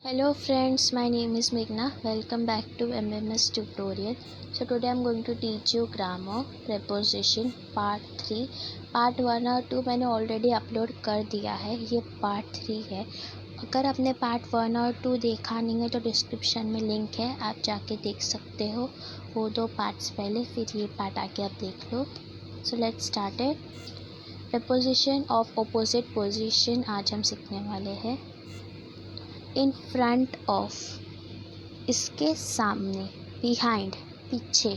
Hello friends, my name is Meghna. Welcome back to MMS tutorial. So today I'm going to teach you grammar, preposition part 3. Part 1 और 2 मैंने already upload कर दिया है, ये part 3 है. अगर आपने part 1 और 2 देखा नहीं है तो डिस्क्रिप्शन में लिंक है, आप जाके देख सकते हो वो दो पार्ट्स पहले, फिर ये पार्ट आके आप देख लो. So let's start it. preposition of opposite position आज हम सीखने वाले हैं. इन फ्रंट ऑफ, इसके सामने. बिहाइंड, पीछे.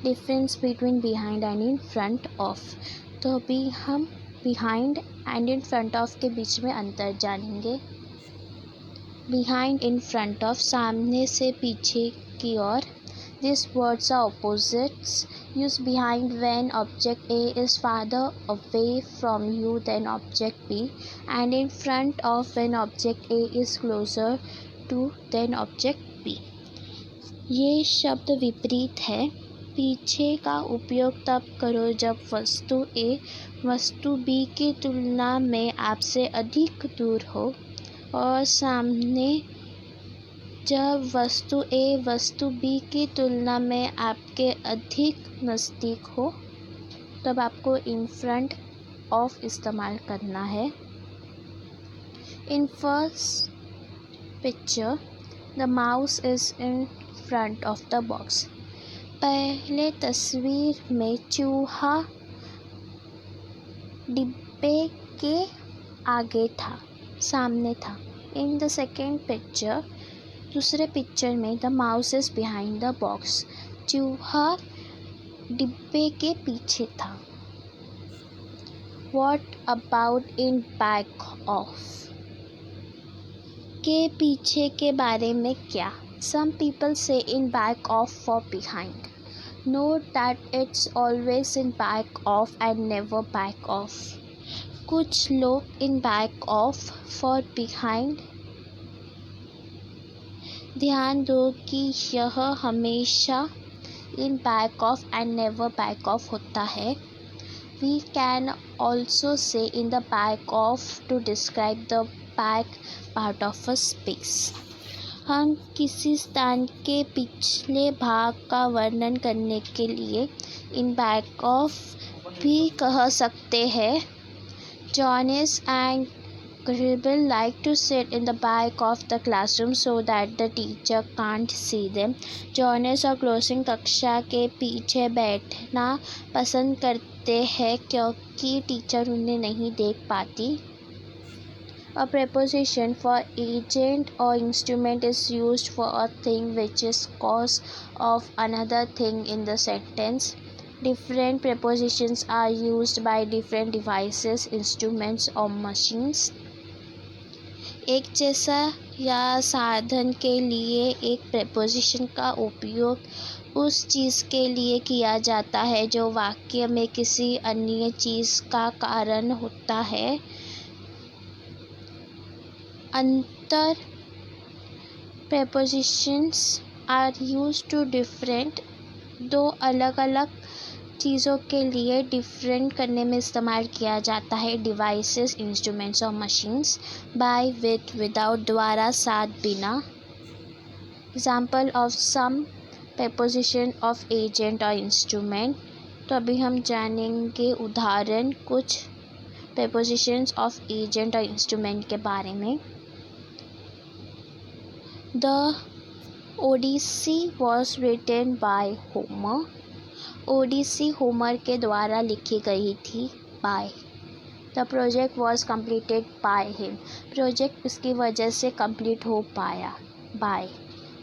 Difference between behind and in front of. तो अभी हम behind and in front of के बीच में अंतर जानेंगे. बिहाइंड इन फ्रंट ऑफ, सामने से पीछे की ओर. This words are opposites. Use behind when object A is farther away from you than object B, and in front of when object A is closer to than object B. ये शब्द विपरीत है. पीछे का उपयोग तब करो जब वस्तु A वस्तु B की तुलना में आपसे अधिक दूर हो, और सामने जब वस्तु A वस्तु B की तुलना में आपके अधिक नज़दीक हो, तब आपको इन फ्रंट ऑफ इस्तेमाल करना है. In first picture the mouse is in front of the box. पहले तस्वीर में चूहा डिब्बे के आगे था, सामने था. इन द सेकेंड पिक्चर, दूसरे पिक्चर में the mouse is behind the box. चूहा डिब्बे के पीछे था. What about in back of? के पीछे के बारे में क्या? Some people say in back of for behind. Note that it's always in back of and never back of. कुछ लोग in back of for behind. ध्यान दो कि यह हमेशा in back of and never back of होता है. We can also say in the back of to describe the back part of a space. हम किसी स्थान के पिछले भाग का वर्णन करने के लिए in back of भी कह सकते हैं. Jonas and Gribble like to sit in the back of the classroom so that the teacher can't see them. Jonas और क्लोसिंग कक्षा के पीछे बैठना पसंद करते हैं क्योंकि टीचर उन्हें नहीं देख पाती. A preposition for agent or instrument is used for a thing which is cause of another thing in the sentence. Different prepositions are used by different devices, instruments or machines. एक जैसा या साधन के लिए एक preposition का उपयोग उस चीज़ के लिए किया जाता है जो वाक्य में किसी अन्य चीज़ का कारण होता है. अंतर prepositions are used to different, दो अलग अलग चीज़ों के लिए डिफरेंट करने में इस्तेमाल किया जाता है. डिवाइसेस, इंस्ट्रूमेंट्स और मशीन्स. बाय, विथ, विदाउट, द्वारा, साथ, बिना. Example of some preposition of agent और इंस्ट्रूमेंट. तो अभी हम जानेंगे उदाहरण कुछ prepositions ऑफ एजेंट और इंस्ट्रूमेंट के बारे में. The Odyssey was written by Homer. Odyssey Homer के द्वारा लिखी गई थी. By. The project was completed by him. Project उसकी वजह से कंप्लीट हो पाया. By.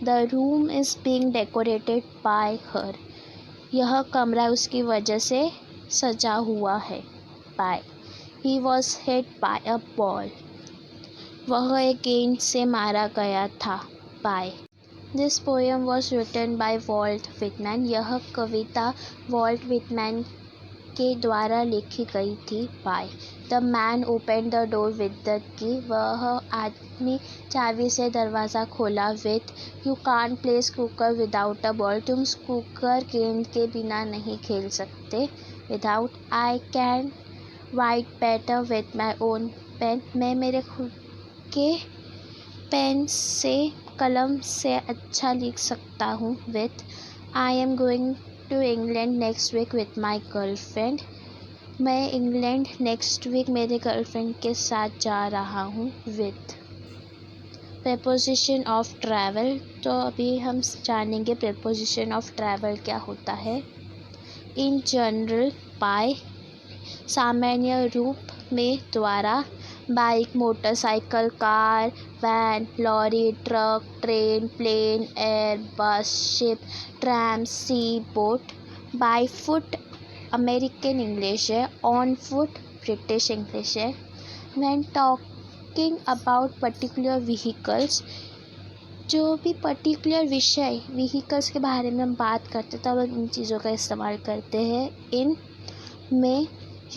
The room is being decorated bye हर. यह कमरा उसकी वजह से सजा हुआ है. By. He was hit by a ball. वह एक गेंद से मारा गया था. By. This poem was written by Walt Whitman. यह कविता वॉल्ट विटमैन के द्वारा लिखी गई थी. By. The man open the door with the key. वह आदमी चाबी से दरवाज़ा खोला. With. You can't play snooker without a ball. तुम स्नूकर गेंद के बिना नहीं खेल सकते. Without. I can write better with my own pen. मैं मेरे खुद के पेन से, कलम से अच्छा लिख सकता हूँ। With I am going to England next week with my girlfriend. मैं इंग्लैंड नेक्स्ट वीक मेरे गर्लफ्रेंड के साथ जा रहा हूँ। विथ प्रेपोजिशन ऑफ ट्रैवल, तो अभी हम जानेंगे प्रेपोजिशन ऑफ ट्रैवल क्या होता है। इन जनरल, बाय, सामान्य रूप में, द्वारा, bike, motorcycle, car, van, lorry, truck, train, plane, air, bus, ship, tram, sea, boat. By foot American English है, ऑन फुट ब्रिटिश इंग्लिश है। When talking about particular vehicles, जो भी पर्टिकुलर विषय vehicles के बारे में हम बात करते हैं तब हम इन चीज़ों का इस्तेमाल करते हैं। इन में,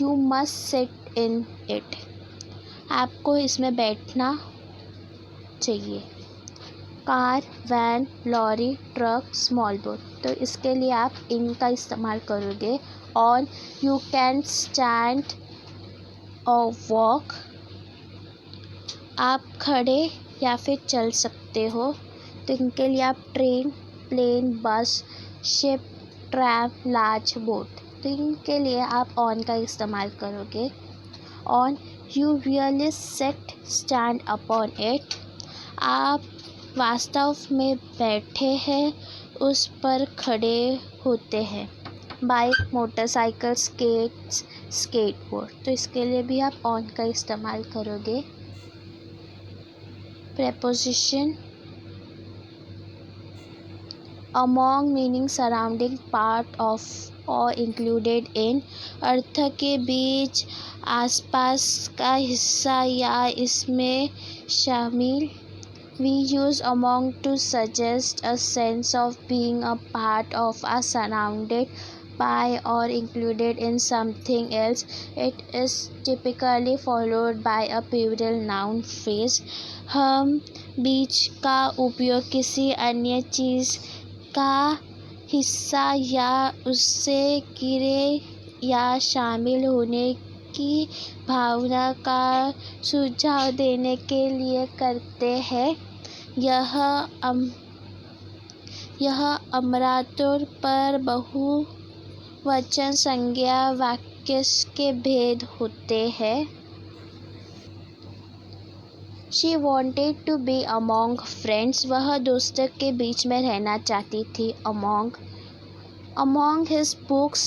you must sit in it, आपको इसमें बैठना चाहिए। Car, van, lorry, truck, small boat, तो इसके लिए आप इन का इस्तेमाल करोगे। ऑन, यू कैन स्टैंड और वॉक, आप खड़े या फिर चल सकते हो, तो इनके लिए आप train, plane, bus, ship, tram, large boat, तो इनके लिए आप ऑन का इस्तेमाल करोगे। On, you really sit stand upon it, आप वास्तव में बैठे हैं, उस पर खड़े होते हैं। बाइक, मोटरसाइकिल, स्केट्स, स्केटबोर्ड, तो इसके लिए भी आप ऑन का इस्तेमाल करोगे। Preposition among meaning surrounding, part of और इंक्लूडेड इन, अर्थ के बीच, आसपास का हिस्सा या इसमें शामिल। We use among to suggest a sense of being a part of or surrounded by or included in something else. It is typically followed by a plural noun phrase. हम बीच का उपयोग किसी अन्य चीज़ का हिस्सा या उससे घिरे या शामिल होने की भावना का सुझाव देने के लिए करते हैं। यह आमतौर पर बहुवचन संज्ञा वाक्य के भेद होते हैं। She wanted to be among friends, वह दोस्तों के बीच में रहना चाहती थी। Among his books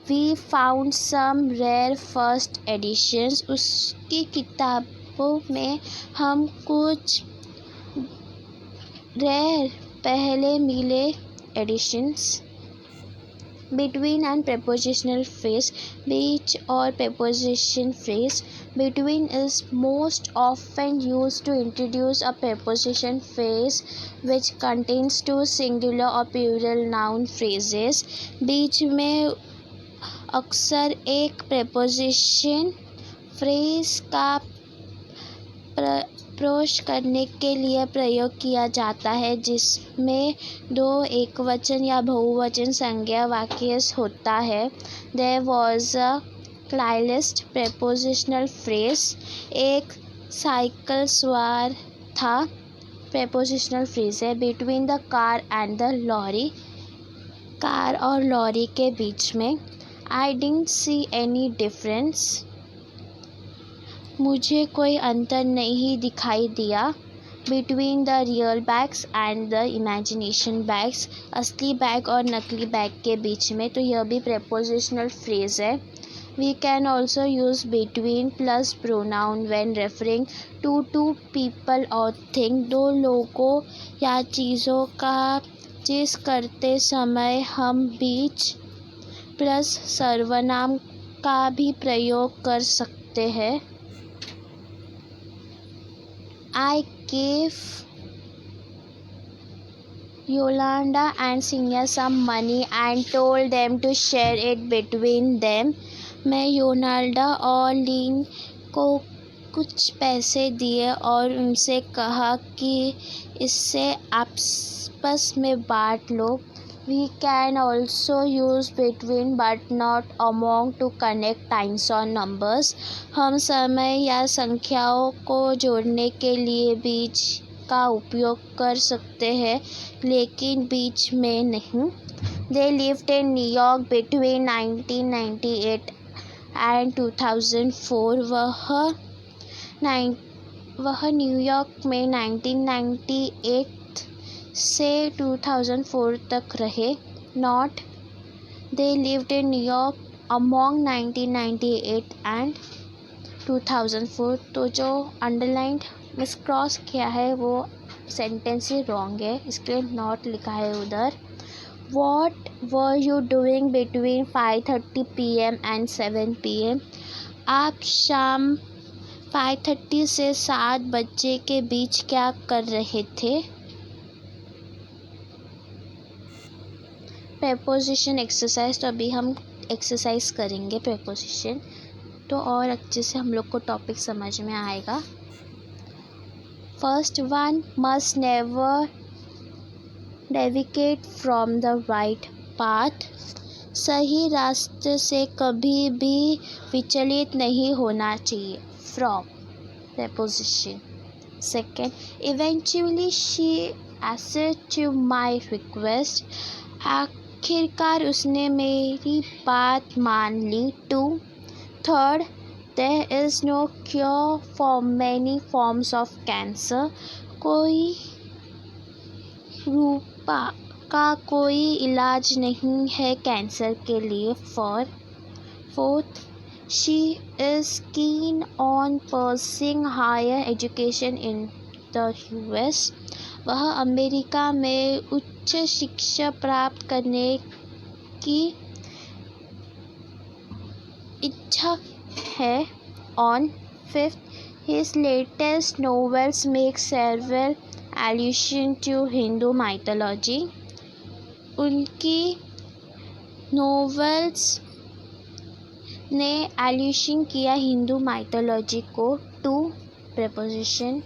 we found some rare first editions, उसकी किताबों में हम कुछ रेयर पहले मिले editions. Between and prepositional phrase, बीच और preposition phrase। Between is most often used to introduce a preposition phrase which contains two singular or plural noun phrases. बीच में अक्सर एक preposition phrase का प्रयोग करने के लिए प्रयोग किया जाता है जिसमें दो एकवचन या बहुवचन संज्ञा वाक्य होता है। There was a cyclist prepositional phrase, एक साइकिल सवार था prepositional phrase है। Between the car and the lorry, car और लॉरी के बीच में। I didn't see any difference, मुझे कोई अंतर नहीं दिखाई दिया। Between the real bags and the imagination bags, असली बैग और नकली बैग के बीच में, तो यह भी prepositional phrase है। We can also use between plus pronoun when referring to two people or thing, दो लोगों या चीज़ों का जिस करते समय हम बीच प्लस सर्वनाम का भी प्रयोग कर सकते हैं। I gave Yolanda and Sinya some money and told them to share it between them. मैं योनाल्डा और लीन को कुछ पैसे दिए और उनसे कहा कि इससे आपस में बांट लो। We can also use between but not among to connect times or numbers. हम समय या संख्याओं को जोड़ने के लिए बीच का उपयोग कर सकते हैं, लेकिन बीच में नहीं। They lived in New York between 1998 and 2004। वह न्यूयॉर्क में 1998 से 2004 तक रहे। Not they lived in New York among 1998 and 2004। तो जो अंडरलाइंड मिस क्रॉस किया है वो सेंटेंस ही रॉन्ग है, इसके लिए नॉट लिखा है उधर। What were you doing between 5:30 PM and 7 PM? आप शाम 5:30 से 7 बजे के बीच क्या कर रहे थे? Preposition exercise. तो अभी हम एक्सरसाइज करेंगे प्रेपोजिशन, तो और अच्छे से हम लोग को टॉपिक समझ में आएगा। फर्स्ट वन, मस्ट नेवर डेविकेट फ्रॉम द राइट पाथ। सही रास्ते से कभी भी विचलित नहीं होना चाहिए। From preposition. Second, eventually she accepted to my request. आखिरकार उसने मेरी बात मान ली। To. Third, there is no cure for many forms of cancer. कोई रूपा का कोई इलाज नहीं है कैंसर के लिए। Fourth, she is keen on pursuing higher education in the US। वह अमेरिका में उच्च शिक्षा प्राप्त करने की इच्छा है। On. Fifth, his latest novels make several allusion to Hindu mythology। उनकी नॉवेल्स ने allusion किया हिंदू माइथोलॉजी को। To preposition.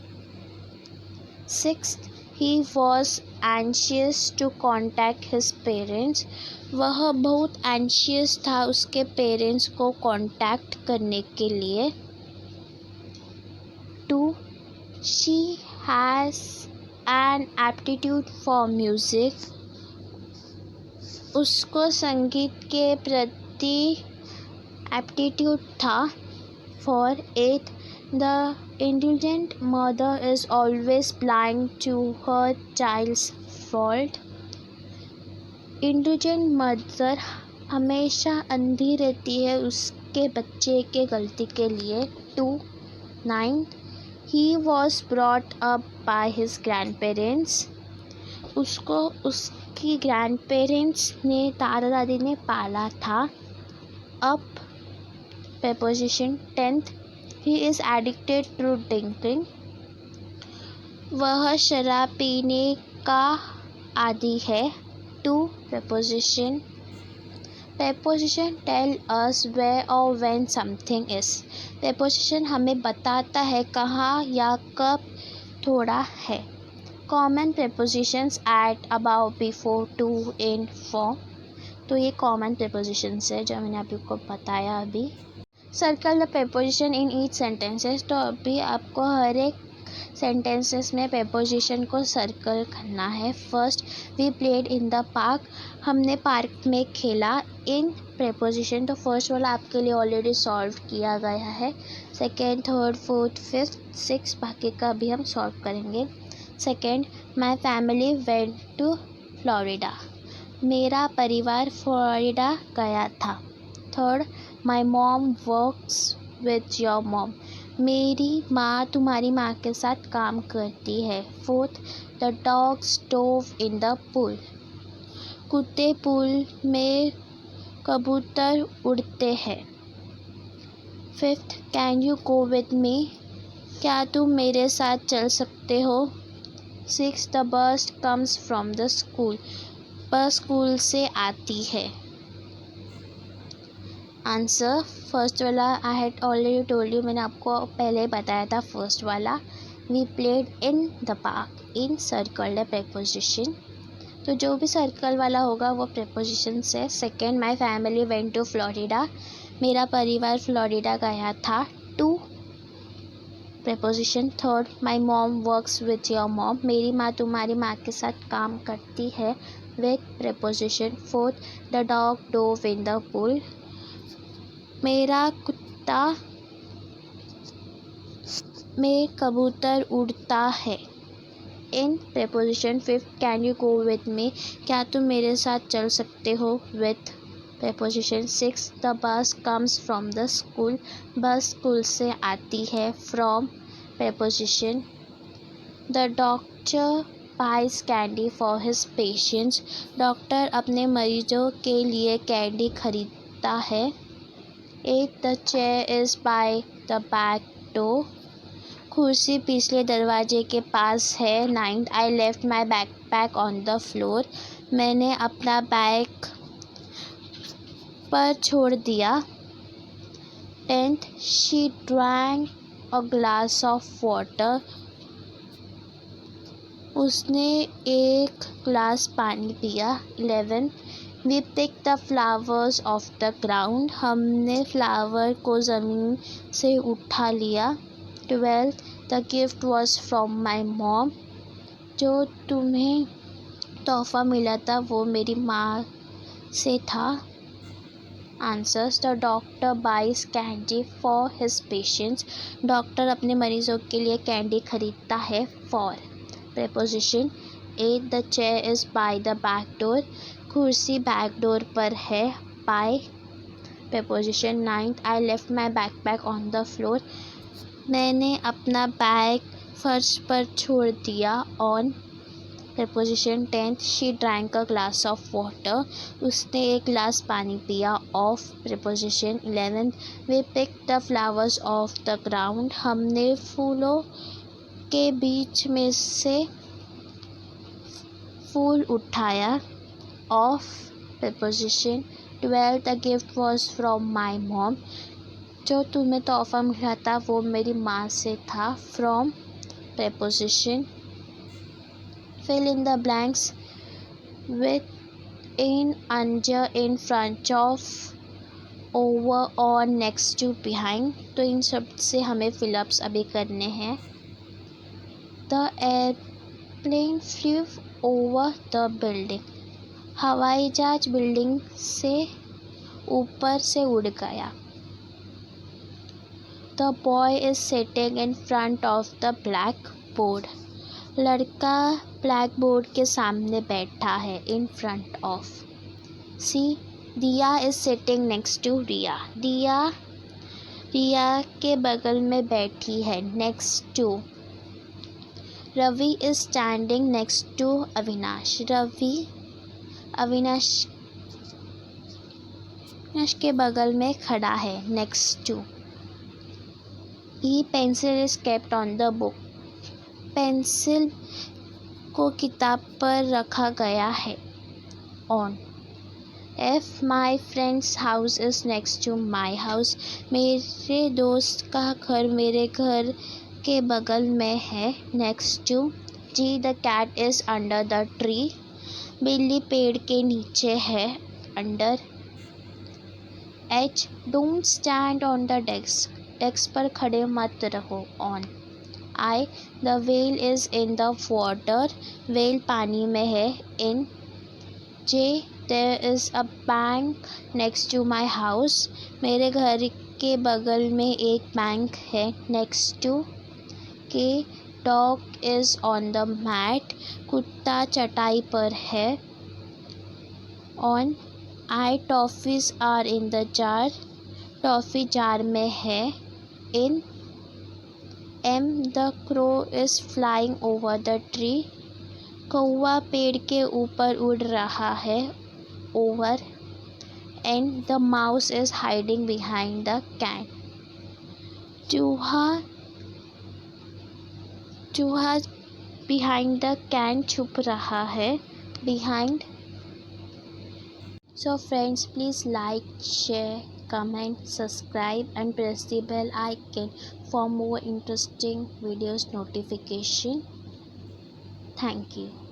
Sixth, he was anxious to contact his parents। वह बहुत anxious था उसके पेरेंट्स को कांटेक्ट करने के लिए। To, she has an aptitude for music। उसको संगीत के प्रति एप्टीट्यूड था। For. Eight, the indulgent mother is always blind to her child's fault. Indulgent mother हमेशा अंधी रहती है उसके बच्चे के गलती के लिए। To. Nine, he was brought up by his grandparents। उसको उसकी ग्रैंडपेरेंट्स ने दादा दादी ने पाला था। Up preposition. Tenth, he is addicted to drinking। वह शराब पीने का आदी है। To preposition. Preposition tell us where और व्हेन समथिंग इज। प्रेपोजिशन हमें बताता है कहाँ या कब थोड़ा है। Common prepositions at, about, before, to, in, for. तो ये कॉमन प्रेपोजिशंस है जो मैंने आपको बताया अभी। Circle the preposition in each sentences. तो अभी आपको हर एक सेंटेंसेस में प्रेपोजिशन को सर्कल करना है। First, we played in the park. हमने पार्क में खेला। इन प्रेपोजिशन, तो फर्स्ट वाला आपके लिए ऑलरेडी सॉल्व किया गया है। Second, third, fourth, fifth, six बाकी का भी हम सॉल्व करेंगे। Second, my family went to Florida. मेरा परिवार फ्लोरिडा गया था। Third, my mom works with your mom. मेरी माँ तुम्हारी माँ के साथ काम करती है। Fourth, the dogs dove in the pool. कुत्ते पूल में कबूतर उड़ते हैं। Fifth, can you go with me. क्या तुम मेरे साथ चल सकते हो। Six, the bus comes from the school. Bus school से आती है। आंसर, फर्स्ट वाला I had already told you, मैंने आपको पहले बताया था फर्स्ट वाला। We played in the park. In circle है प्रेपोजिशन, तो जो भी सर्कल वाला होगा वो प्रेपोजिशन से। Second, my family went to Florida. मेरा परिवार फ्लोरिडा गया था। To preposition. Third, my mom works with your mom. मेरी माँ तुम्हारी माँ के साथ काम करती है. With preposition. Fourth, the dog dove in the pool. मेरा कुत्ता में कबूतर उड़ता है. In preposition. Fifth, can you go with me? क्या तुम मेरे साथ चल सकते हो? With preposition. Six, the bus comes from the school. बस स्कूल से आती है. From preposition. The doctor buys candy for his patients. Doctor अपने मरीजों के लिए कैंडी खरीदता है. Eight, the chair is by the back door. कुर्सी पिछले दरवाजे के पास है. Ninth, I left my backpack on the floor. मैंने अपना बैग पर छोड़ दिया. 10th, she drank a glass of water. उसने एक ग्लास पानी पिया. 11th, we picked the flowers off the ground. हमने फ्लावर को ज़मीन से उठा लिया. 12th, the gift was from my mom. जो तुम्हें तोहफ़ा मिला था वो मेरी माँ से था. Answers. The doctor buys candy for his patients. Doctor अपने मरीजों के लिए कैंडी खरीदता है. For preposition. 8, the chair is by the back door. कुर्सी बैक डोर पर है. By preposition. 9th, I left my backpack on the floor. मैंने अपना बैग फर्श पर छोड़ दिया. On preposition. 10th, she drank a glass of water. उसने एक गिलास पानी पिया. Of preposition. 11th, we picked the flowers off the ground. हमने फूलों के बीच में से फूल उठाया. Of preposition. 12th, the gift was from my mom. जो तुम्हें तोहफ़ा मिला था वो मेरी माँ से था. From preposition. Fill in the blanks with in, under, in, front of, over, on, next to, behind. तो इन शब्द से हमें फिलअप्स अभी करने हैं. The airplane flew over the building. हवाई जहाज बिल्डिंग से ऊपर से उड़ गया. The boy is sitting in front of the blackboard. लड़का ब्लैक बोर्ड के सामने बैठा है. In front of. C. Diya is sitting next to Riya. दिया रिया के बगल में बैठी है. Next to. Ravi is standing next to Avinash. Ravi Avinash के बगल में खड़ा है. Next to. E. Pencil is kept on the book. Pencil को किताब पर रखा गया है. On. F. My friend's house is next to my house. मेरे दोस्त का घर मेरे घर के बगल में है. Next to. G. The cat is under the tree. बिल्ली पेड़ के नीचे है. Under. H. Don't stand on the desk. Desk पर खड़े मत रहो. On. I. The whale is in the water. whale पानी में है. In. J. There is a bank next to my house. मेरे घर के बगल में एक बैंक है. Next to. K. Dog is on the mat. कुत्ता चटाई पर है. On. I. Toffees are in the jar. Toffee jar में है. In. M. The crow is flying over the tree. कौवा पेड़ के ऊपर उड़ रहा है. Over. N. The mouse is hiding behind the can. चूहा behind the can छुप रहा है. Behind. So friends, please like, share, comment, subscribe and press the bell icon for more interesting videos notification. Thank you.